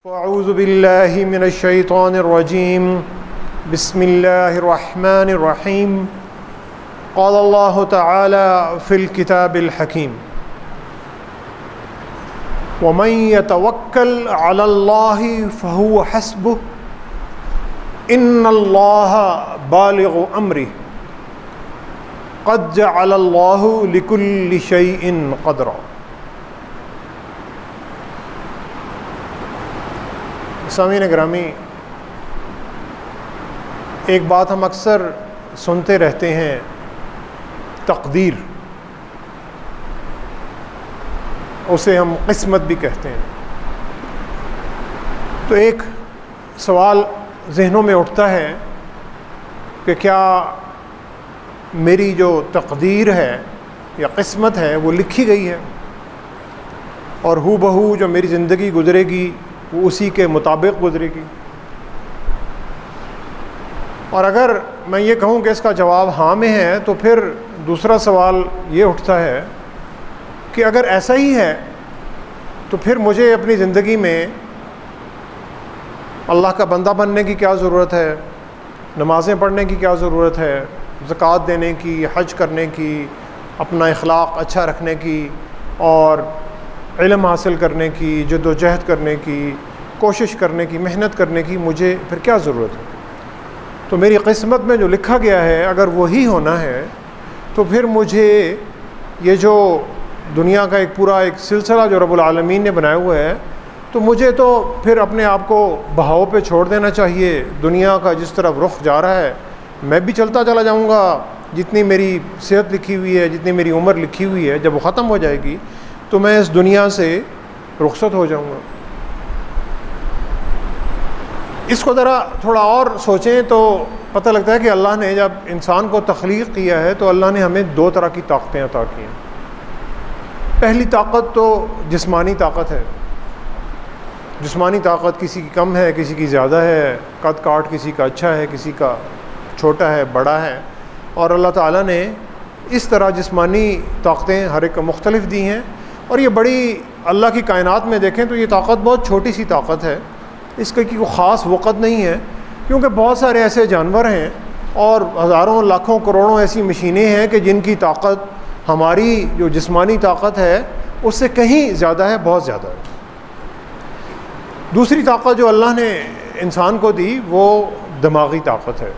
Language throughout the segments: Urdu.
اعوذ باللہ من الشیطان الرجیم بسم اللہ الرحمن الرحیم قال اللہ تعالی فی الکتاب الحکیم ومن یتوکل علی اللہ فہو حسبہ ان اللہ بالغ امرہ قد جعل اللہ لکل شیء قدرا۔ سامعین گرامی، ایک بات ہم اکثر سنتے رہتے ہیں، تقدیر، اسے ہم قسمت بھی کہتے ہیں۔ تو ایک سوال ذہنوں میں اٹھتا ہے کہ کیا میری جو تقدیر ہے یا قسمت ہے وہ لکھی گئی ہے اور ہو بہو جو میری زندگی گزرے گی وہ اسی کے مطابق گزرے گی؟ اور اگر میں یہ کہوں کہ اس کا جواب ہاں میں ہے تو پھر دوسرا سوال یہ اٹھتا ہے کہ اگر ایسا ہی ہے تو پھر مجھے اپنی زندگی میں اللہ کا بندہ بننے کی کیا ضرورت ہے، نمازیں پڑھنے کی کیا ضرورت ہے، زکوٰۃ دینے کی، حج کرنے کی، اپنا اخلاق اچھا رکھنے کی اور علم حاصل کرنے کی، جد و جہد کرنے کی، کوشش کرنے کی، محنت کرنے کی مجھے پھر کیا ضرورت ہے؟ تو میری قسمت میں جو لکھا گیا ہے اگر وہی ہونا ہے تو پھر مجھے یہ جو دنیا کا ایک پورا ایک سلسلہ جو رب العالمین نے بنایا ہوا ہے تو مجھے تو پھر اپنے آپ کو بہاؤ پہ چھوڑ دینا چاہیے۔ دنیا کا جس طرف رخ جا رہا ہے میں بھی چلتا چلا جاؤں گا، جتنی میری صحت لکھی ہوئی ہے، جتنی میری عمر لکھی ہوئی ہے، جب وہ ختم ہو جائے گی تو میں اس دنیا سے رخصت ہو جاؤں گا۔ اس کو ذرا تھوڑا اور سوچیں تو پتہ لگتا ہے کہ اللہ نے جب انسان کو تخلیق کیا ہے تو اللہ نے ہمیں دو طرح کی طاقتیں عطا کی ہیں۔ پہلی طاقت تو جسمانی طاقت ہے۔ جسمانی طاقت کسی کی کم ہے، کسی کی زیادہ ہے، قد کاٹ کسی کا اچھا ہے، کسی کا چھوٹا ہے، بڑا ہے، اور اللہ تعالیٰ نے اس طرح جسمانی طاقتیں ہر ایک کو مختلف دی ہیں۔ اور یہ بڑی اللہ کی کائنات میں دیکھیں تو یہ طاقت بہت چھوٹی سی طاقت ہے، اس کی کوئی خاص وقت نہیں ہے، کیونکہ بہت سارے ایسے جانور ہیں اور ہزاروں لاکھوں کروڑوں ایسی مشینیں ہیں کہ جن کی طاقت ہماری جو جسمانی طاقت ہے اس سے کہیں زیادہ ہے، بہت زیادہ ہے۔ دوسری طاقت جو اللہ نے انسان کو دی وہ دماغی طاقت ہے،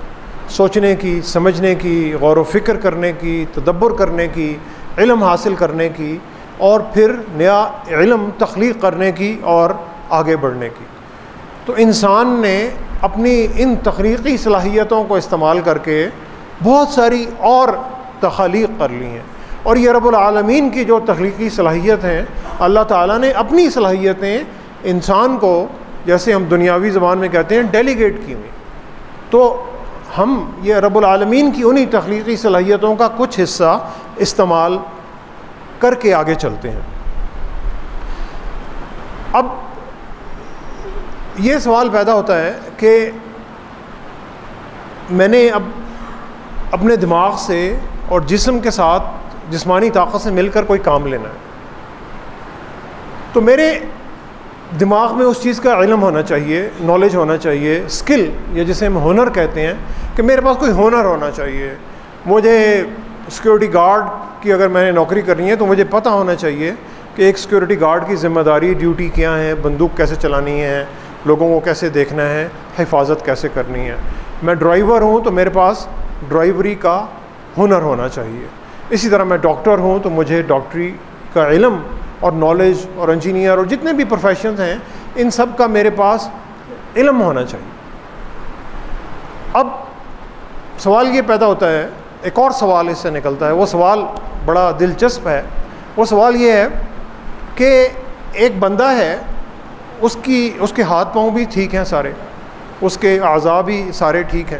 سوچنے کی، سمجھنے کی، غور و فکر کرنے کی، تدبر کرنے کی، علم حاصل کرنے کی اور پھر نیا علم تخلیق کرنے کی اور آگے بڑھنے کی۔ تو انسان نے اپنی ان تخلیقی صلاحیتوں کو استعمال کر کے بہت ساری اور تخلیق کر لی ہیں، اور یہ رب العالمین کی جو تخلیقی صلاحیت ہیں اللہ تعالیٰ نے اپنی صلاحیتیں انسان کو، جیسے ہم دنیاوی زبان میں کہتے ہیں، ڈیلیگیٹ کی ہوئی۔ تو ہم یہ رب العالمین کی انہی تخلیقی صلاحیتوں کا کچھ حصہ استعمال کر کے آگے چلتے ہیں۔ اب یہ سوال پیدا ہوتا ہے کہ میں نے اب اپنے دماغ سے اور جسم کے ساتھ جسمانی طاقت سے مل کر کوئی کام لینا ہے، تو میرے دماغ میں اس چیز کا علم ہونا چاہیے، نالج ہونا چاہیے، اسکل، یا جسے ہم ہنر کہتے ہیں، کہ میرے پاس کوئی ہنر ہونا چاہیے۔ مجھے سیکورٹی گارڈ کی اگر میں نے نوکری کرنی ہے تو مجھے پتہ ہونا چاہیے کہ ایک سیکورٹی گارڈ کی ذمہ داری، ڈیوٹی کیا ہے، بندوق کیسے چلانی ہے، لوگوں کو کیسے دیکھنا ہے، حفاظت کیسے کرنی ہے۔ میں ڈرائیور ہوں تو میرے پاس ڈرائیوری کا ہنر ہونا چاہیے۔ اسی طرح میں ڈاکٹر ہوں تو مجھے ڈاکٹری کا علم اور نالج، اور انجینئر اور جتنے بھی پروفیشنز ہیں ان سب کا میرے پاس علم ہونا چاہیے۔ اب سوال یہ پیدا ہوتا ہے، ایک اور سوال اس سے نکلتا ہے، وہ سوال بڑا دلچسپ ہے۔ وہ سوال یہ ہے کہ ایک بندہ ہے، اس کے ہاتھ پاؤں بھی ٹھیک ہیں، سارے اس کے اعضاء بھی سارے ٹھیک ہیں،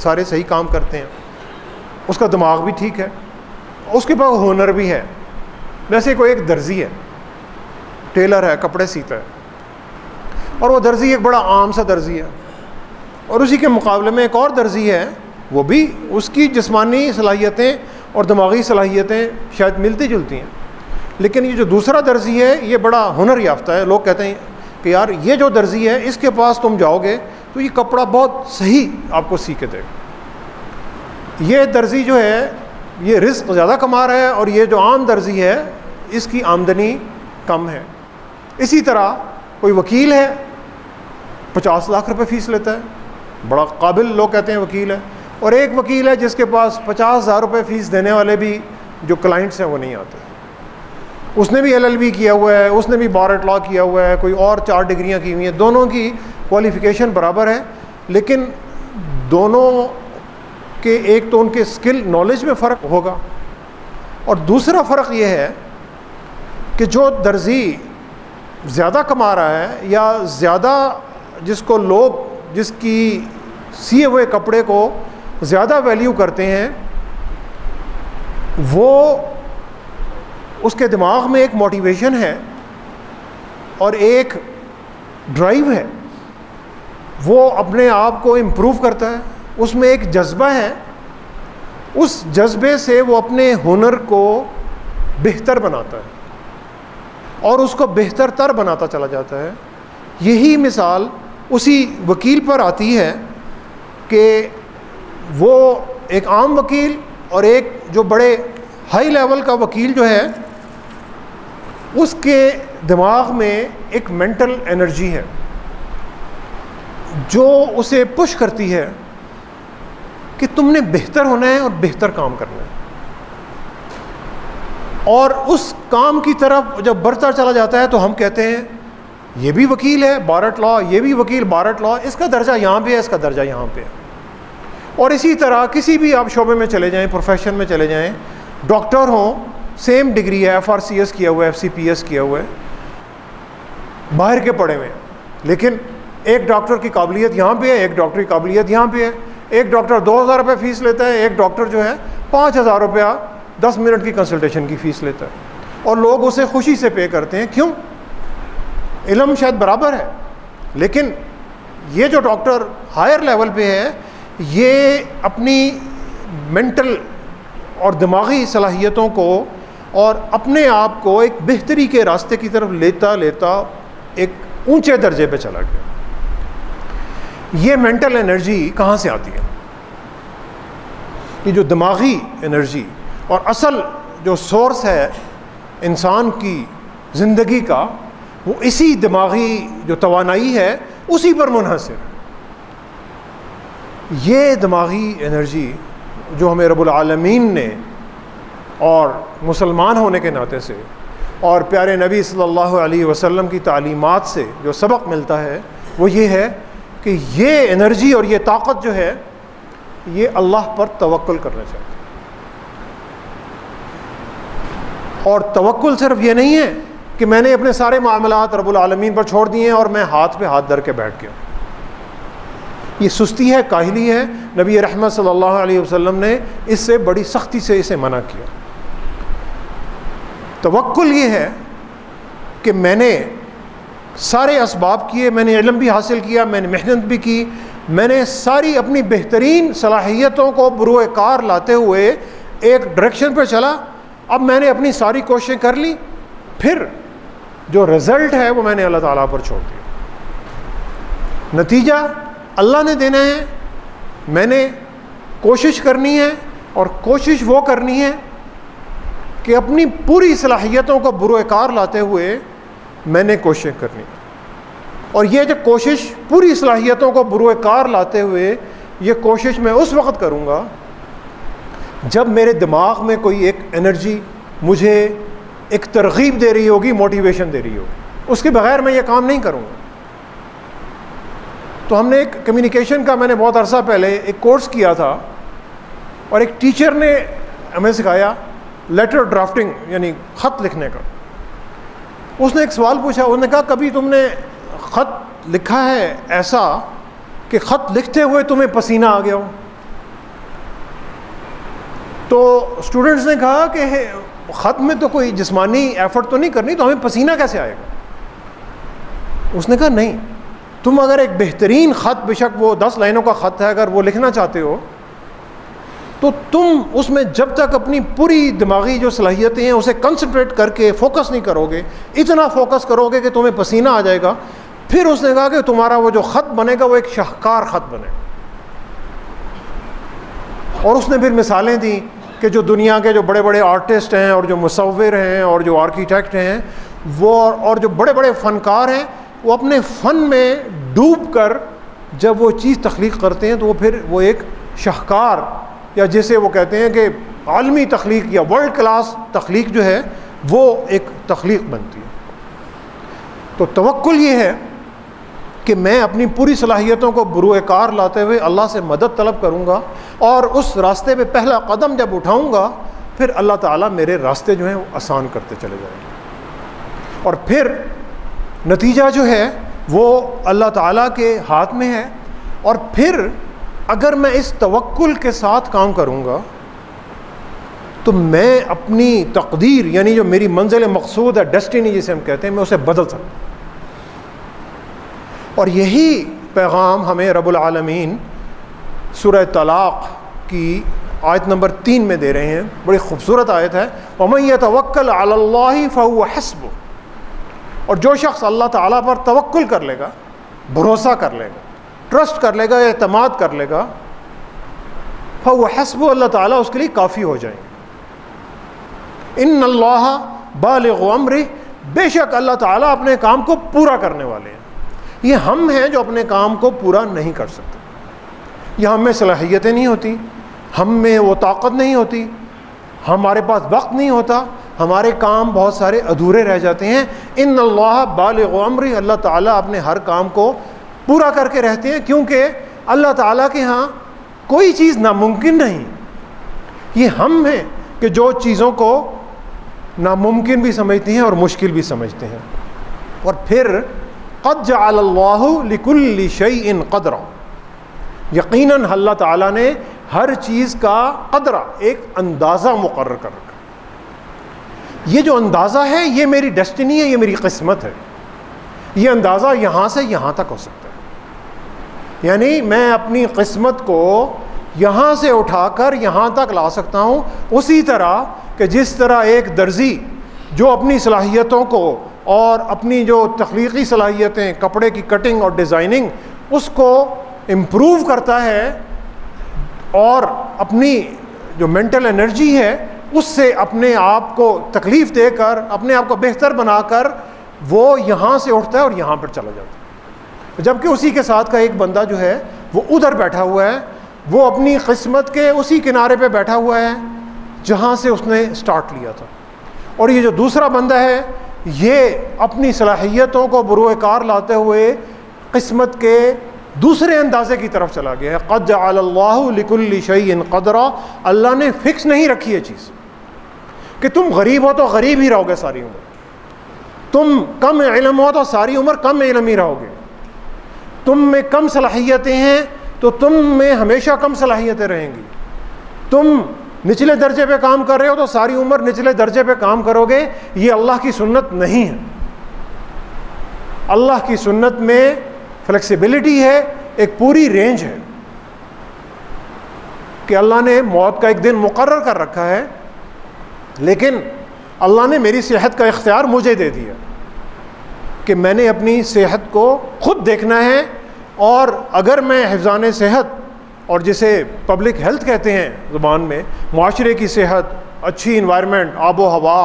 سارے صحیح کام کرتے ہیں، اس کا دماغ بھی ٹھیک ہے، اس کے پاس ہنر بھی ہے۔ جیسے کوئی ایک درزی ہے، ٹیلر ہے، کپڑے سیتا ہے، اور وہ درزی ایک بڑا عام سا درزی ہے، اور اسی کے مقابلے میں ایک اور درزی ہے، وہ بھی اس کی جسمانی صلاحیتیں اور دماغی صلاحیتیں شاید ملتی جلتی ہیں، لیکن یہ جو دوسرا درزی ہے یہ بڑا ہنر یافتہ ہے۔ لوگ کہتے ہیں کہ یار یہ جو درزی ہے اس کے پاس تم جاؤ گے تو یہ کپڑا بہت صحیح آپ کو سی کے دے گا، یہ درزی جو ہے یہ رزق زیادہ کما رہا ہے اور یہ جو عام درزی ہے اس کی آمدنی کم ہے۔ اسی طرح کوئی وکیل ہے 50 لاکھ روپے فیس لیتا ہے، بڑا قابل لوگ کہتے ہیں وکیل ہے، اور ایک وکیل ہے جس کے پاس 50,000 روپے فیس دینے والے بھی جو کلائنٹس ہیں وہ نہیں آتے، اس نے بھی LLB کیا ہوا ہے، اس نے بھی بار ایٹ لا کیا ہوا ہے، کوئی اور 4 ڈگریاں کی ہوئی ہیں، دونوں کی کوالیفیکیشن برابر ہے، لیکن دونوں کے ایک تو ان کے اسکل نالج میں فرق ہوگا، اور دوسرا فرق یہ ہے کہ جو درزی زیادہ کما رہا ہے یا زیادہ جس کو لوگ جس کی سیے ہوئے کپڑے کو زیادہ ویلیو کرتے ہیں، وہ اس کے دماغ میں ایک موٹیویشن ہے اور ایک ڈرائیو ہے، وہ اپنے آپ کو امپروو کرتا ہے، اس میں ایک جذبہ ہے، اس جذبے سے وہ اپنے ہنر کو بہتر بناتا ہے اور اس کو بہتر تر بناتا چلا جاتا ہے۔ یہی مثال اسی وکیل پر آتی ہے کہ وہ ایک عام وکیل اور ایک جو بڑے ہائی لیول کا وکیل جو ہے اس کے دماغ میں ایک مینٹل انرجی ہے جو اسے پش کرتی ہے کہ تم نے بہتر ہونا ہے اور بہتر کام کرنا ہے، اور اس کام کی طرف جب بڑھتا چلا جاتا ہے تو ہم کہتے ہیں یہ بھی وکیل ہے بار ایٹ لا، یہ بھی وکیل بار ایٹ لا، اس کا درجہ یہاں پہ ہے، اس کا درجہ یہاں پہ ہے۔ اور اسی طرح کسی بھی آپ شعبے میں چلے جائیں، پروفیشن میں چلے جائیں، ڈاکٹر ہوں، سیم ڈگری ہے، FRCS کیا ہوا ہے، FCPS کیا ہوا ہے، باہر کے پڑھے ہوئے ہیں، لیکن ایک ڈاکٹر کی قابلیت یہاں پہ ہے، ایک ڈاکٹر کی قابلیت یہاں پہ ہے، ایک ڈاکٹر 2,000 روپے فیس لیتا ہے، ایک ڈاکٹر جو ہے 5,000 روپیہ 10 منٹ کی کنسلٹیشن کی فیس لیتا ہے، اور لوگ اسے خوشی سے پے کرتے ہیں۔ کیوں؟ علم شاید برابر ہے، لیکن یہ جو ڈاکٹر ہائر لیول پہ ہے یہ اپنی مینٹل اور دماغی صلاحیتوں کو اور اپنے آپ کو ایک بہتری کے راستے کی طرف لیتا لیتا ایک اونچے درجے پہ چلا گیا۔ یہ مینٹل انرجی کہاں سے آتی ہے؟ یہ جو دماغی انرجی اور اصل جو سورس ہے انسان کی زندگی کا، وہ اسی دماغی جو توانائی ہے اسی پر منحصر ہے۔ یہ دماغی انرجی جو ہمیں رب العالمین نے اور مسلمان ہونے کے ناطے سے اور پیارے نبی صلی اللہ علیہ وسلم کی تعلیمات سے جو سبق ملتا ہے وہ یہ ہے کہ یہ انرجی اور یہ طاقت جو ہے یہ اللہ پر توکل کرنا چاہتے ہیں، اور توکل صرف یہ نہیں ہے کہ میں نے اپنے سارے معاملات رب العالمین پر چھوڑ دیے ہیں اور میں ہاتھ پہ ہاتھ دھر کے بیٹھ گیا، یہ سستی ہے، کاہلی ہے۔ نبی رحمت صلی اللہ علیہ وسلم نے اس سے بڑی سختی سے اسے منع کیا۔ توکل یہ ہے کہ میں نے سارے اسباب کیے، میں نے علم بھی حاصل کیا، میں نے محنت بھی کی، میں نے ساری اپنی بہترین صلاحیتوں کو بروئے کار لاتے ہوئے ایک ڈائریکشن پہ چلا، اب میں نے اپنی ساری کوششیں کر لی، پھر جو رزلٹ ہے وہ میں نے اللہ تعالیٰ پر چھوڑ دیا، نتیجہ اللہ نے دینا ہے، میں نے کوشش کرنی ہے، اور کوشش وہ کرنی ہے کہ اپنی پوری صلاحیتوں کو بروئے کار لاتے ہوئے میں نے کوشش کرنی ہے، اور یہ جو کوشش پوری صلاحیتوں کو بروئے کار لاتے ہوئے یہ کوشش میں اس وقت کروں گا جب میرے دماغ میں کوئی ایک انرجی مجھے ایک ترغیب دے رہی ہوگی، موٹیویشن دے رہی ہوگی، اس کے بغیر میں یہ کام نہیں کروں گا۔ تو ہم نے ایک کمیونیکیشن کا میں نے بہت عرصہ پہلے ایک کورس کیا تھا، اور ایک ٹیچر نے ہمیں سکھایا لیٹر ڈرافٹنگ یعنی خط لکھنے کا۔ اس نے ایک سوال پوچھا، انہوں نے کہا کبھی تم نے خط لکھا ہے ایسا کہ خط لکھتے ہوئے تمہیں پسینہ آ گیا ہو؟ تو اسٹوڈنٹس نے کہا کہ خط میں تو کوئی جسمانی ایفرٹ تو نہیں کرنی، تو ہمیں پسینہ کیسے آئے گا؟ اس نے کہا نہیں، تم اگر ایک بہترین خط، بے شک وہ 10 لائنوں کا خط ہے، اگر وہ لکھنا چاہتے ہو تو تم اس میں جب تک اپنی پوری دماغی جو صلاحیتیں ہیں اسے کنسنٹریٹ کر کے فوکس نہیں کرو گے، اتنا فوکس کرو گے کہ تمہیں پسینہ آ جائے گا، پھر اس نے کہا کہ تمہارا وہ جو خط بنے گا وہ ایک شاہکار خط بنے گا. اور اس نے پھر مثالیں دیں کہ جو دنیا کے جو بڑے بڑے آرٹسٹ ہیں اور جو مصور ہیں اور جو آرکیٹیکٹ ہیں وہ اور جو بڑے بڑے فنکار ہیں وہ اپنے فن میں ڈوب کر جب وہ چیز تخلیق کرتے ہیں تو وہ پھر وہ ایک شاہکار یا جسے وہ کہتے ہیں کہ عالمی تخلیق یا ورلڈ کلاس تخلیق جو ہے وہ ایک تخلیق بنتی ہے. تو توکل یہ ہے کہ میں اپنی پوری صلاحیتوں کو بروئے کار لاتے ہوئے اللہ سے مدد طلب کروں گا اور اس راستے پہ پہلا قدم جب اٹھاؤں گا پھر اللہ تعالیٰ میرے راستے جو ہیں وہ آسان کرتے چلے جائیں گے. اور پھر نتیجہ جو ہے وہ اللہ تعالیٰ کے ہاتھ میں ہے. اور پھر اگر میں اس توکل کے ساتھ کام کروں گا تو میں اپنی تقدیر یعنی جو میری منزل مقصود ہے ڈیسٹینی جسے ہم کہتے ہیں میں اسے بدل سکتا ہوں. اور یہی پیغام ہمیں رب العالمین سورہ طلاق کی آیت نمبر 3 میں دے رہے ہیں. بڑی خوبصورت آیت ہے. وَمَن يَتَوَكَّلْ عَلَى اللَّهِ فَهُوَ حَسْبُهُ. اور جو شخص اللہ تعالیٰ پر توکل کر لے گا, بھروسہ کر لے گا, ٹرسٹ کر لے گا, اعتماد کر لے گا, فَهُوَ حَسْبُهُ, اللہ تعالیٰ اس کے لیے کافی ہو جائیں گے. اِنَّ اللَّهَ بَالِغُ أَمْرِهِ, بے شک اللہ تعالیٰ اپنے کام کو پورا کرنے والے ہیں. یہ ہم ہیں جو اپنے کام کو پورا نہیں کر سکتے. یہ ہم میں صلاحیتیں نہیں ہوتی, ہم میں وہ طاقت نہیں ہوتی, ہمارے پاس وقت نہیں ہوتا, ہمارے کام بہت سارے ادھورے رہ جاتے ہیں. ان اللہ بالغ امرہ, اللہ تعالیٰ اپنے ہر کام کو پورا کر کے رہتے ہیں کیونکہ اللہ تعالیٰ کے ہاں کوئی چیز ناممکن نہیں. یہ ہم ہیں کہ جو چیزوں کو ناممکن بھی سمجھتے ہیں اور مشکل بھی سمجھتے ہیں. اور پھر قد جعل اللہ لکل شیء قدرا, یقیناً اللہ تعالیٰ نے ہر چیز کا قدرہ ایک اندازہ مقرر کر رکھا. یہ جو اندازہ ہے یہ میری ڈیسٹینی ہے, یہ میری قسمت ہے. یہ اندازہ یہاں سے یہاں تک ہو سکتا ہے, یعنی میں اپنی قسمت کو یہاں سے اٹھا کر یہاں تک لا سکتا ہوں. اسی طرح کہ جس طرح ایک درزی جو اپنی صلاحیتوں کو اور اپنی جو تخلیقی صلاحیتیں, کپڑے کی کٹنگ اور ڈیزائننگ, اس کو امپروو کرتا ہے اور اپنی جو مینٹل انرجی ہے اس سے اپنے آپ کو تکلیف دے کر اپنے آپ کو بہتر بنا کر وہ یہاں سے اٹھتا ہے اور یہاں پر چلا جاتا ہے. جبکہ اسی کے ساتھ کا ایک بندہ جو ہے وہ ادھر بیٹھا ہوا ہے, وہ اپنی قسمت کے اسی کنارے پہ بیٹھا ہوا ہے جہاں سے اس نے سٹارٹ لیا تھا. اور یہ جو دوسرا بندہ ہے یہ اپنی صلاحیتوں کو بروئے کار لاتے ہوئے قسمت کے دوسرے اندازے کی طرف چلا گیا ہے. قد جعل اللہ لکل شیء قدرا, اللہ نے فکس نہیں رکھی ہے چیز کہ تم غریب ہو تو غریب ہی رہو گے ساری عمر, تم کم علم ہو تو ساری عمر کم علم ہی رہو گے, تم میں کم صلاحیتیں ہیں تو تم میں ہمیشہ کم صلاحیتیں رہیں گی, تم نچلے درجے پہ کام کر رہے ہو تو ساری عمر نچلے درجے پہ کام کرو گے. یہ اللہ کی سنت نہیں ہے. اللہ کی سنت میں فلیکسیبلٹی ہے, ایک پوری رینج ہے کہ اللہ نے موت کا ایک دن مقرر کر رکھا ہے, لیکن اللہ نے میری صحت کا اختیار مجھے دے دیا کہ میں نے اپنی صحت کو خود دیکھنا ہے. اور اگر میں حفظان صحت اور جسے پبلک ہیلتھ کہتے ہیں زبان میں, معاشرے کی صحت, اچھی انوائرمنٹ, آب و ہوا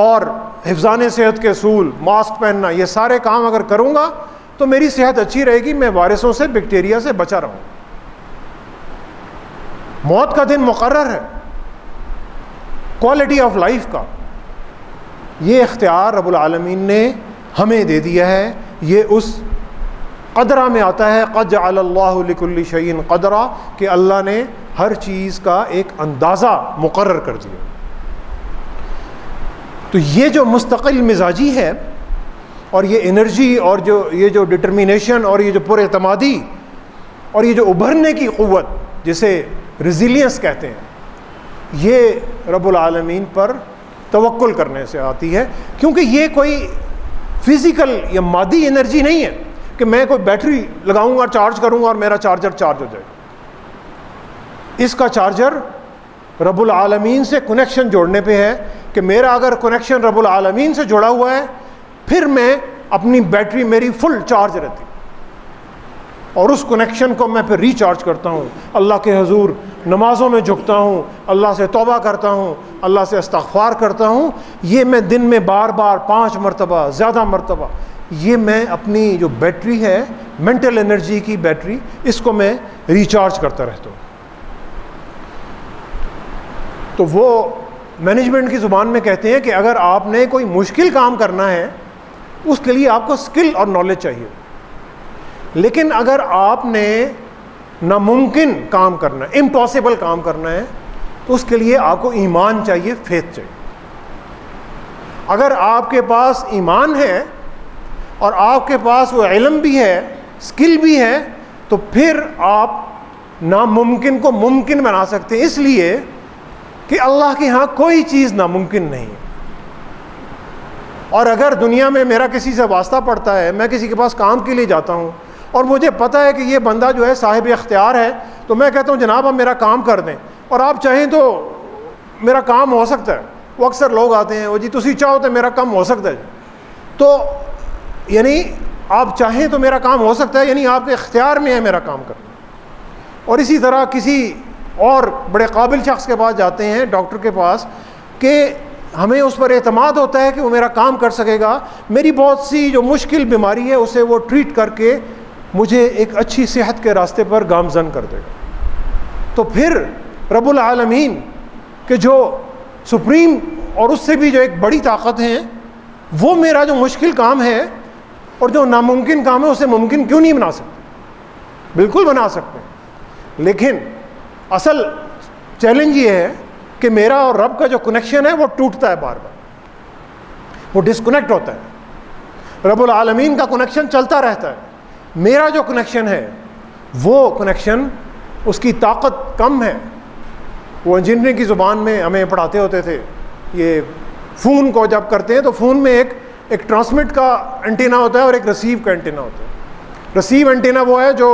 اور حفظان صحت کے اصول, ماسک پہننا, یہ سارے کام اگر کروں گا تو میری صحت اچھی رہے گی, میں وائرسوں سے بیکٹیریا سے بچا رہوں. موت کا دن مقرر ہے, کوالٹی آف لائف کا یہ اختیار رب العالمین نے ہمیں دے دیا ہے. یہ اس قدرہ میں آتا ہے قد جعل اللہ لکل شیء قدرا, کہ اللہ نے ہر چیز کا ایک اندازہ مقرر کر دیا. تو یہ جو مستقل مزاجی ہے اور یہ انرجی اور یہ جو ڈٹرمینیشن اور یہ جو پر اعتمادی اور یہ جو ابھرنے کی قوت جسے ریزیلینس کہتے ہیں, یہ رب العالمین پر توکل کرنے سے آتی ہے. کیونکہ یہ کوئی فزیکل یا مادی انرجی نہیں ہے کہ میں کوئی بیٹری لگاؤں گا, چارج کروں گا اور میرا چارجر چارج ہو جائے. اس کا چارجر رب العالمین سے کنیکشن جوڑنے پہ ہے کہ میرا اگر کنیکشن رب العالمین سے جڑا ہوا ہے پھر میں اپنی بیٹری میری فل چارج رہتی اور اس کنیکشن کو میں پھر ریچارج کرتا ہوں، اللہ کے حضور نمازوں میں جھکتا ہوں، اللہ سے توبہ کرتا ہوں، اللہ سے استغفار کرتا ہوں. یہ میں دن میں بار بار 5 مرتبہ، زیادہ مرتبہ، یہ میں اپنی جو بیٹری ہے مینٹل انرجی کی بیٹری، اس کو میں ریچارج کرتا رہتا ہوں. تو وہ مینجمنٹ کی زبان میں کہتے ہیں کہ اگر آپ نے کوئی مشکل کام کرنا ہے اس کے لیے آپ کو اسکل اور نالج چاہیے، لیکن اگر آپ نے ناممکن کام کرنا ہے، امپاسبل کام کرنا ہے، تو اس کے لیے آپ کو ایمان چاہیے، فیتھ چاہیے. اگر آپ کے پاس ایمان ہے اور آپ کے پاس وہ علم بھی ہے، اسکل بھی ہے، تو پھر آپ ناممکن کو ممکن بنا سکتے ہیں، اس لیے کہ اللہ کے ہاں کوئی چیز ناممکن نہیں. اور اگر دنیا میں میرا کسی سے واسطہ پڑتا ہے، میں کسی کے پاس کام کے لیے جاتا ہوں اور مجھے پتہ ہے کہ یہ بندہ جو ہے صاحب اختیار ہے، تو میں کہتا ہوں جناب آپ میرا کام کر دیں، اور آپ چاہیں تو میرا کام ہو سکتا ہے. وہ اکثر لوگ آتے ہیں، وہ جی تسی چاہو تو میرا کام ہو سکتا ہے. تو یعنی آپ چاہیں تو میرا کام ہو سکتا ہے، یعنی آپ کے اختیار میں ہے میرا کام کرنا. اور اسی طرح کسی اور بڑے قابل شخص کے پاس جاتے ہیں، ڈاکٹر کے پاس، کہ ہمیں اس پر اعتماد ہوتا ہے کہ وہ میرا کام کر سکے گا، میری بہت سی جو مشکل بیماری ہے اسے وہ ٹریٹ کر کے مجھے ایک اچھی صحت کے راستے پر گامزن کر دے گا. تو پھر رب العالمین کہ جو سپریم اور اس سے بھی جو ایک بڑی طاقت ہیں، وہ میرا جو مشکل کام ہے اور جو ناممکن کام ہے اسے ممکن کیوں نہیں بنا سکتے؟ بالکل بنا سکتے ہیں. لیکن اصل چیلنج یہ ہے کہ میرا اور رب کا جو کنیکشن ہے وہ ٹوٹتا ہے، بار بار وہ ڈسکنیکٹ ہوتا ہے. رب العالمین کا کنیکشن چلتا رہتا ہے، میرا جو کنیکشن ہے وہ کنیکشن، اس کی طاقت کم ہے. وہ انجینئرنگ کی زبان میں ہمیں پڑھاتے ہوتے تھے، یہ فون کو جب کرتے ہیں تو فون میں ایک ٹرانسمٹ کا اینٹینا ہوتا ہے اور ایک ریسیو کا اینٹینا ہوتا ہے. ریسیو اینٹینا وہ ہے جو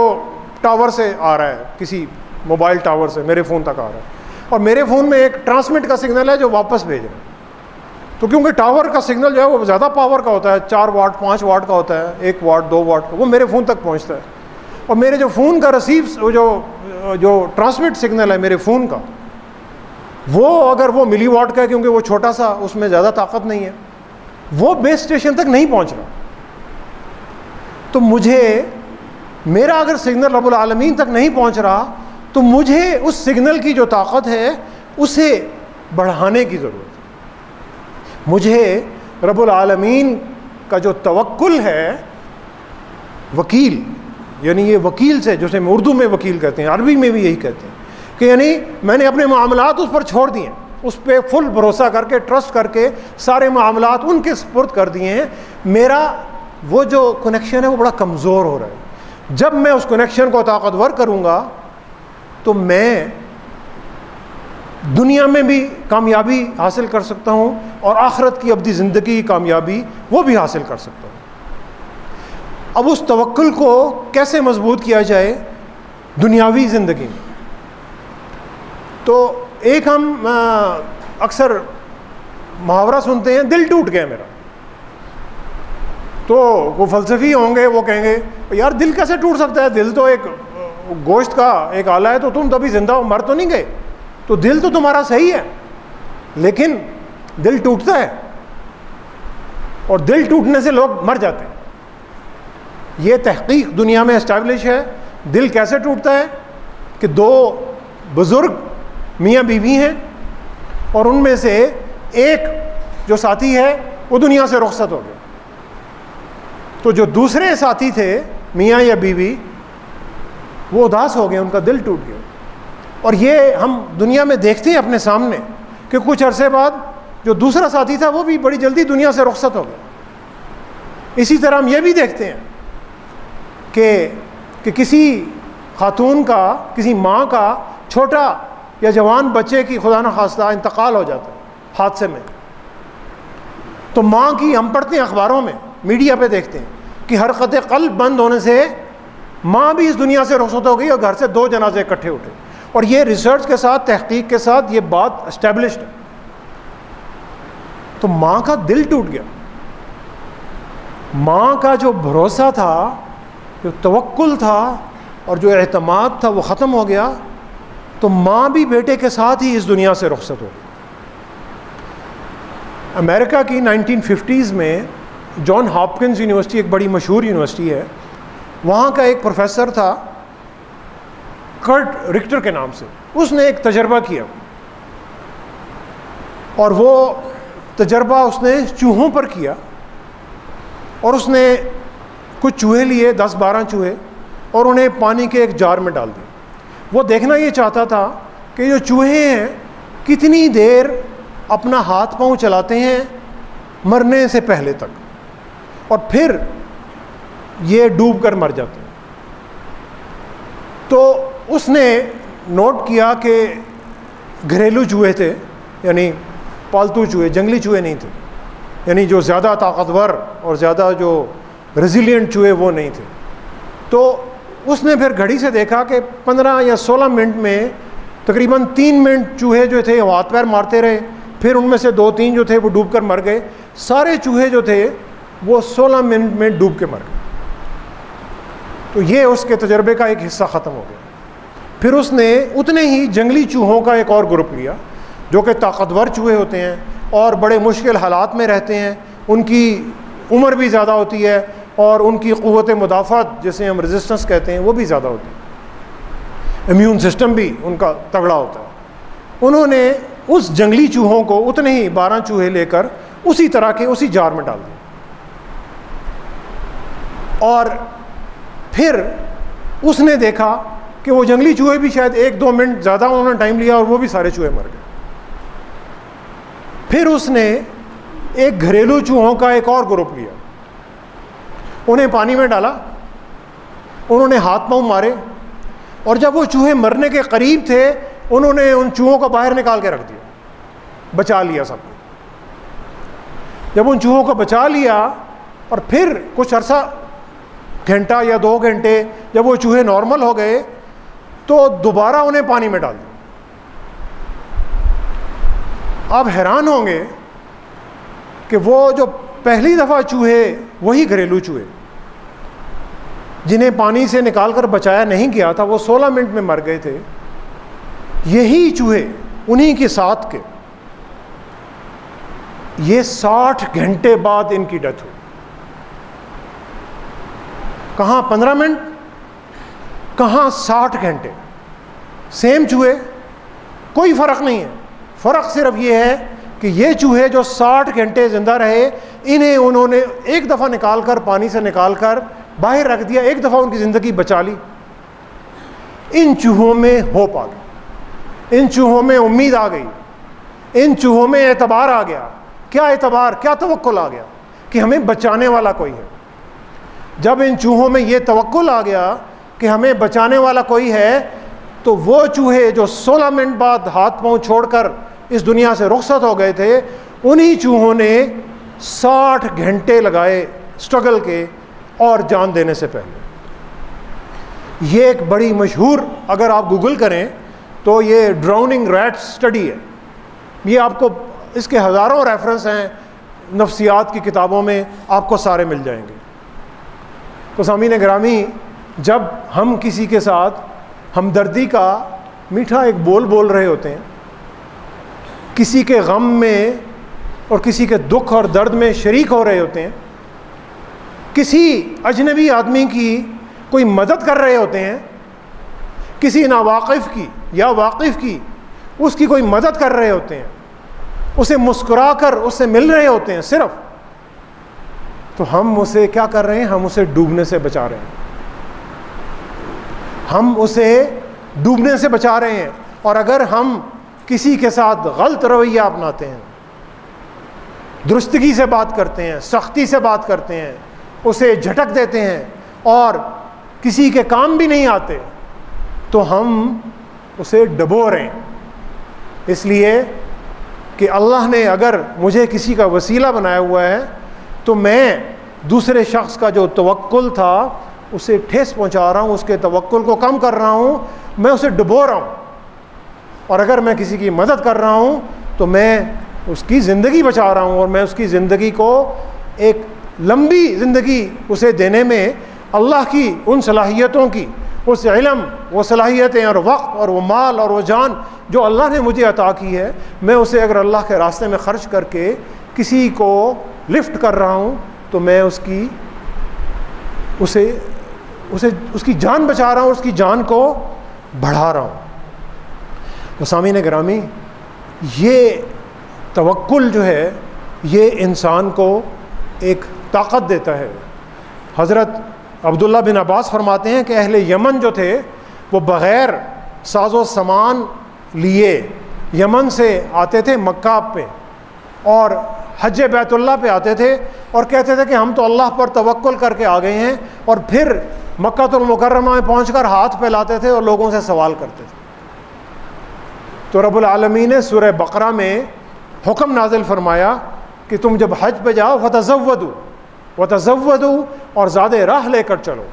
ٹاور سے آ رہا ہے، کسی موبائل ٹاور سے میرے فون تک آ رہا ہے، اور میرے فون میں ایک ٹرانسمٹ کا سگنل ہے جو واپس بھیج رہا ہے. تو کیونکہ ٹاور کا سگنل جو ہے وہ زیادہ پاور کا ہوتا ہے، 4 واٹ 5 واٹ کا ہوتا ہے، 1 واٹ 2 واٹ کا، وہ میرے فون تک پہنچتا ہے. اور میرے جو فون کا ریسیو جو ٹرانسمٹ سگنل ہے میرے فون کا، وہ اگر وہ ملی واٹ کا ہے، کیونکہ وہ چھوٹا سا، اس میں زیادہ طاقت نہیں ہے، وہ بیس اسٹیشن تک نہیں پہنچ رہا. تو مجھے میرا اگر سگنل رب العالمین تک نہیں پہنچ رہا تو مجھے اس سگنل کی جو طاقت ہے اسے بڑھانے کی ضرورت ہے. مجھے رب العالمین کا جو توکل ہے، وکیل، یعنی یہ وکیل سے، جسے اردو میں وکیل کہتے ہیں، عربی میں بھی یہی کہتے ہیں، کہ یعنی میں نے اپنے معاملات اس پر چھوڑ دیے ہیں، اس پہ فل بھروسہ کر کے، ٹرسٹ کر کے سارے معاملات ان کے سپرد کر دیے ہیں. میرا وہ جو کنیکشن ہے وہ بڑا کمزور ہو رہا ہے. جب میں اس کنیکشن کو طاقتور کروں گا تو میں دنیا میں بھی کامیابی حاصل کر سکتا ہوں اور آخرت کی ابدی زندگی کی کامیابی وہ بھی حاصل کر سکتا ہوں. اب اس توکل کو کیسے مضبوط کیا جائے دنیاوی زندگی میں؟ تو ایک ہم اکثر محاورہ سنتے ہیں، دل ٹوٹ گیا میرا. تو وہ فلسفی ہوں گے، وہ کہیں گے یار دل کیسے ٹوٹ سکتا ہے، دل تو ایک گوشت کا ایک آلہ ہے، تو تم تبھی زندہ ہو، مر تو نہیں گئے، تو دل تو تمہارا صحیح ہے، لیکن دل ٹوٹتا ہے اور دل ٹوٹنے سے لوگ مر جاتے ہیں. یہ تحقیق دنیا میں اسٹیبلش ہے. دل کیسے ٹوٹتا ہے کہ 2 بزرگ میاں بیوی ہیں اور ان میں سے ایک جو ساتھی ہے وہ دنیا سے رخصت ہو گیا، تو جو دوسرے ساتھی تھے میاں یا بیوی وہ اداس ہو گئے، ان کا دل ٹوٹ گیا. اور یہ ہم دنیا میں دیکھتے ہیں اپنے سامنے کہ کچھ عرصے بعد جو دوسرا ساتھی تھا وہ بھی بڑی جلدی دنیا سے رخصت ہو گیا. اسی طرح ہم یہ بھی دیکھتے ہیں کہ کسی خاتون کا، کسی ماں کا چھوٹا یا جوان بچے کی خدا نخواستہ انتقال ہو جاتا ہے حادثے میں، تو ماں کی، ہم پڑھتے ہیں اخباروں میں، میڈیا پہ دیکھتے ہیں کہ حرکت قلب بند ہونے سے ماں بھی اس دنیا سے رخصت ہو گئی اور گھر سے 2 جنازے اکٹھے اٹھے. اور یہ ریسرچ کے ساتھ، تحقیق کے ساتھ یہ بات اسٹیبلشڈ ہے. تو ماں کا دل ٹوٹ گیا، ماں کا جو بھروسہ تھا، جو توکل تھا اور جو اعتماد تھا وہ ختم ہو گیا، تو ماں بھی بیٹے کے ساتھ ہی اس دنیا سے رخصت ہو گئی۔ امریکہ کی 1950s میں جان ہاپکنز یونیورسٹی ایک بڑی مشہور یونیورسٹی ہے، وہاں کا ایک پروفیسر تھا کرٹ رکٹر کے نام سے، اس نے ایک تجربہ کیا، اور وہ تجربہ اس نے چوہوں پر کیا، اور اس نے کچھ چوہے لیے، 10-12 چوہے، اور انہیں پانی کے ایک جار میں ڈال دیا۔ وہ دیکھنا یہ چاہتا تھا کہ جو چوہے ہیں کتنی دیر اپنا ہاتھ پاؤں چلاتے ہیں مرنے سے پہلے تک، اور پھر یہ ڈوب کر مر جاتے ہیں۔ تو اس نے نوٹ کیا کہ گھریلو چوہے تھے، یعنی پالتو چوہے، جنگلی چوہے نہیں تھے، یعنی جو زیادہ طاقتور اور زیادہ جو ریزیلینٹ چوہے وہ نہیں تھے۔ تو اس نے پھر گھڑی سے دیکھا کہ 15 یا 16 منٹ میں تقریباً 3 منٹ چوہے جو تھے وہ ہاتھ پیر مارتے رہے، پھر ان میں سے 2-3 جو تھے وہ ڈوب کر مر گئے، سارے چوہے جو تھے وہ 16 منٹ میں ڈوب کے مر گئے۔ تو یہ اس کے تجربے کا ایک حصہ ختم ہو گیا۔ پھر اس نے اتنے ہی جنگلی چوہوں کا ایک اور گروپ لیا، جو کہ طاقتور چوہے ہوتے ہیں اور بڑے مشکل حالات میں رہتے ہیں، ان کی عمر بھی زیادہ ہوتی ہے اور ان کی قوت مدافعت جسے ہم ریزسٹنس کہتے ہیں وہ بھی زیادہ ہوتی ہے، امیون سسٹم بھی ان کا تگڑا ہوتا ہے۔ انہوں نے اس جنگلی چوہوں کو اتنے ہی 12 چوہے لے کر اسی طرح کے اسی جار میں ڈال دیا، اور پھر اس نے دیکھا کہ وہ جنگلی چوہے بھی شاید 1-2 منٹ زیادہ انہوں نے ٹائم لیا اور وہ بھی سارے چوہے مر گئے۔ پھر اس نے ایک گھریلو چوہوں کا ایک اور گروپ لیا، انہیں پانی میں ڈالا، انہوں نے ہاتھ پاؤں مارے، اور جب وہ چوہے مرنے کے قریب تھے انہوں نے ان چوہوں کو باہر نکال کے رکھ دیا، بچا لیا سب کو۔ جب ان چوہوں کو بچا لیا اور پھر کچھ عرصہ، گھنٹہ یا 2 گھنٹے، جب وہ چوہے نارمل ہو گئے تو دوبارہ انہیں پانی میں ڈال دیا۔ آپ حیران ہوں گے کہ وہ جو پہلی دفعہ چوہے، وہی گھریلو چوہے جنہیں پانی سے نکال کر بچایا نہیں گیا تھا، وہ 16 منٹ میں مر گئے تھے، یہی چوہے انہی کے ساتھ کے یہ 60 گھنٹے بعد ان کی ڈیتھ ہوئی۔ کہاں 15 منٹ، کہاں 60 گھنٹے، سیم چوہے، کوئی فرق نہیں ہے۔ فرق صرف یہ ہے کہ یہ چوہے جو 60 گھنٹے زندہ رہے، انہیں انہوں نے ایک دفعہ نکال کر، پانی سے نکال کر باہر رکھ دیا، ایک دفعہ ان کی زندگی بچا لی۔ ان چوہوں میں ہوپ آ گئی، ان چوہوں میں امید آ گئی، ان چوہوں میں اعتبار آ گیا۔ کیا اعتبار، کیا توکل آ گیا کہ ہمیں بچانے والا کوئی ہے۔ جب ان چوہوں میں یہ توکل آ گیا کہ ہمیں بچانے والا کوئی ہے، تو وہ چوہے جو 16 منٹ بعد ہاتھ پاؤں چھوڑ کر اس دنیا سے رخصت ہو گئے تھے، انہی چوہوں نے 60 گھنٹے لگائے سٹرگل کے اور جان دینے سے پہلے۔ یہ ایک بڑی مشہور، اگر آپ گوگل کریں تو یہ ڈراؤننگ ریٹ سٹڈی ہے، یہ آپ کو اس کے ہزاروں ریفرنس ہیں نفسیات کی کتابوں میں، آپ کو سارے مل جائیں گے۔ تو سامعین گرامی، جب ہم کسی کے ساتھ ہمدردی کا میٹھا ایک بول رہے ہوتے ہیں، کسی کے غم میں اور کسی کے دکھ اور درد میں شریک ہو رہے ہوتے ہیں، کسی اجنبی آدمی کی کوئی مدد کر رہے ہوتے ہیں، کسی ناواقف کی یا واقف کی اس کی کوئی مدد کر رہے ہوتے ہیں، اسے مسکرا کر اس سے مل رہے ہوتے ہیں صرف، تو ہم اسے کیا کر رہے ہیں؟ ہم اسے ڈوبنے سے بچا رہے ہیں، ہم اسے ڈوبنے سے بچا رہے ہیں۔ اور اگر ہم کسی کے ساتھ غلط رویہ اپناتے ہیں، درستگی سے بات کرتے ہیں، سختی سے بات کرتے ہیں، اسے جھٹک دیتے ہیں اور کسی کے کام بھی نہیں آتے، تو ہم اسے ڈبو رہے ہیں۔ اس لیے کہ اللہ نے اگر مجھے کسی کا وسیلہ بنایا ہوا ہے تو میں دوسرے شخص کا جو توکل تھا اسے ٹھیس پہنچا رہا ہوں، اس کے توکل کو کم کر رہا ہوں، میں اسے ڈبو رہا ہوں۔ اور اگر میں کسی کی مدد کر رہا ہوں تو میں اس کی زندگی بچا رہا ہوں، اور میں اس کی زندگی کو ایک لمبی زندگی اسے دینے میں اللہ کی ان صلاحیتوں کی، اس علم، وہ صلاحیتیں اور وقت اور وہ مال اور وہ جان جو اللہ نے مجھے عطا کی ہے، میں اسے اگر اللہ کے راستے میں خرچ کر کے کسی کو لفٹ کر رہا ہوں تو میں اس کی جان بچا رہا ہوں، اس کی جان کو بڑھا رہا ہوں۔ سامعین گرامی، یہ توکل جو ہے یہ انسان کو ایک طاقت دیتا ہے۔ حضرت عبداللہ بن عباس فرماتے ہیں کہ اہل یمن جو تھے وہ بغیر ساز و سامان لیے یمن سے آتے تھے مکہ پہ، اور حج بیت اللہ پہ آتے تھے اور کہتے تھے کہ ہم تو اللہ پر توکل کر کے آ گئے ہیں، اور پھر مکہ المکرمہ میں پہنچ کر ہاتھ پھیلاتے تھے اور لوگوں سے سوال کرتے تھے۔ تو رب العالمین نے سورہ بقرہ میں حکم نازل فرمایا کہ تم جب حج پہ جاؤ وتزودوا اور زیادہ راہ لے کر چلو،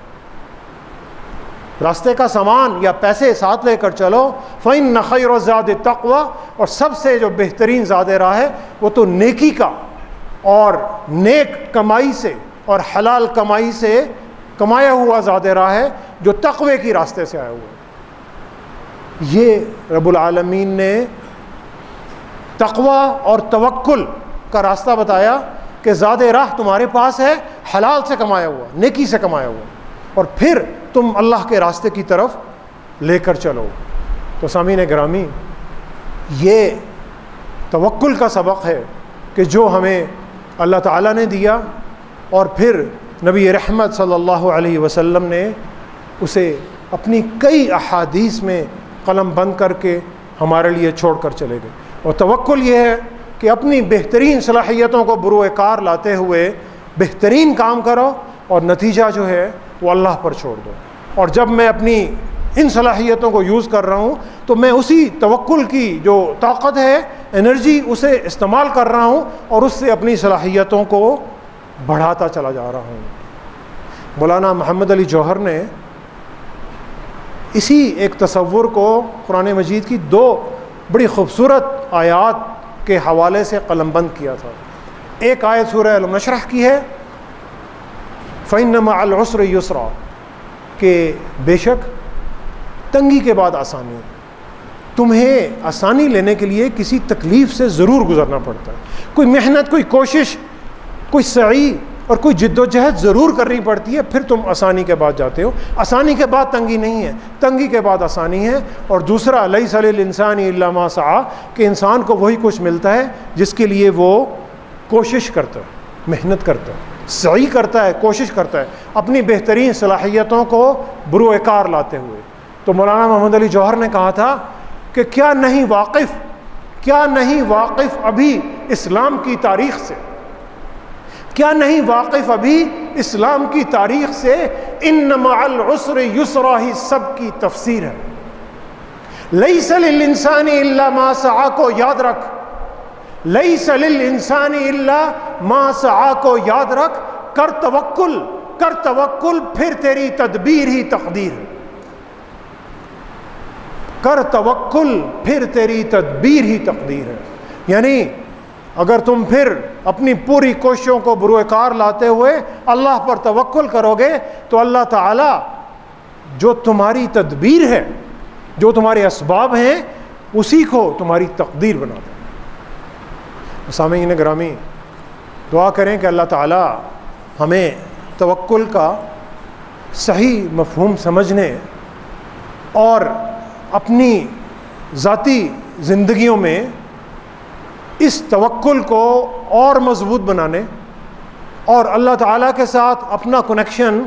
راستے کا سامان یا پیسے ساتھ لے کر چلو۔ فإن خیر الزاد التقوی، اور سب سے جو بہترین زاد راہ ہے وہ تو نیکی کا اور نیک کمائی سے اور حلال کمائی سے کمایا ہوا زاد راہ ہے جو تقوی کی راستے سے آیا ہوا ہے۔ یہ رب العالمین نے تقوی اور توکل کا راستہ بتایا کہ زاد راہ تمہارے پاس ہے، حلال سے کمایا ہوا، نیکی سے کمایا ہوا، اور پھر تم اللہ کے راستے کی طرف لے کر چلو۔ تو سامعین گرامی، یہ توکل کا سبق ہے کہ جو ہمیں اللہ تعالیٰ نے دیا، اور پھر نبی رحمت صلی اللہ علیہ وسلم نے اسے اپنی کئی احادیث میں قلم بند کر کے ہمارے لیے چھوڑ کر چلے گئے۔ اور توکل یہ ہے کہ اپنی بہترین صلاحیتوں کو بروئے کار لاتے ہوئے بہترین کام کرو، اور نتیجہ جو ہے وہ اللہ پر چھوڑ دو۔ اور جب میں اپنی ان صلاحیتوں کو یوز کر رہا ہوں تو میں اسی توکل کی جو طاقت ہے، انرجی، اسے استعمال کر رہا ہوں اور اس سے اپنی صلاحیتوں کو بڑھاتا چلا جا رہا ہوں۔ مولانا محمد علی جوہر نے اسی ایک تصور کو قرآن مجید کی 2 بڑی خوبصورت آیات کے حوالے سے قلم بند کیا تھا۔ ایک آیت سورہ علم نشرح کی ہے، فَإِنَّ مَعَ الْعُسْرِ يُسْرًا، کہ بے شک تنگی کے بعد آسانی ہے۔ تمہیں آسانی لینے کے لیے کسی تکلیف سے ضرور گزرنا پڑتا ہے، کوئی محنت، کوئی کوشش، کوئی سعی اور کوئی جد و جہد ضرور کرنی پڑتی ہے، پھر تم آسانی کے بعد جاتے ہو۔ آسانی کے بعد تنگی نہیں ہے، تنگی کے بعد آسانی ہے۔ اور دوسرا، لَيْسَ لِلْإِنسَانِ إِلَّا مَا سَعَىٰ، کہ انسان کو وہی کچھ ملتا ہے جس کے لیے وہ کوشش کرتا ہے، محنت کرتا ہے، سعی کرتا ہے، کوشش کرتا ہے، اپنی بہترین صلاحیتوں کو بروئے کار لاتے ہوئے۔ تو مولانا محمد علی جوہر نے کہا تھا کہ کیا نہیں واقف ابھی اسلام کی تاریخ سے، کیا نہیں واقف ابھی اسلام کی تاریخ سے؟ ان مع العسر یسرا ہی سب کی تفسیر ہے۔ لیس للانسان الا ما سعی کو یاد رکھ، لیس للانسان الا ما سعی کو یاد رکھ، کر توکل، پھر تیری تدبیر ہی تقدیر ہے۔ کر توکل، پھر تیری تدبیر ہی تقدیر ہے۔ یعنی اگر تم پھر اپنی پوری کوششوں کو بروئے کار لاتے ہوئے اللہ پر توکل کرو گے تو اللہ تعالیٰ جو تمہاری تدبیر ہے، جو تمہارے اسباب ہیں، اسی کو تمہاری تقدیر بنا دے۔ سامعین گرامی، دعا کریں کہ اللہ تعالیٰ ہمیں توکل کا صحیح مفہوم سمجھنے اور اپنی ذاتی زندگیوں میں اس توکل کو اور مضبوط بنانے اور اللہ تعالیٰ کے ساتھ اپنا کنیکشن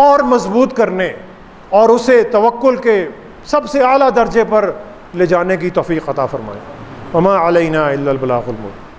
اور مضبوط کرنے اور اسے توکل کے سب سے اعلیٰ درجے پر لے جانے کی توفیق عطا فرمائے۔ وما علینا الا البلاغ المبین۔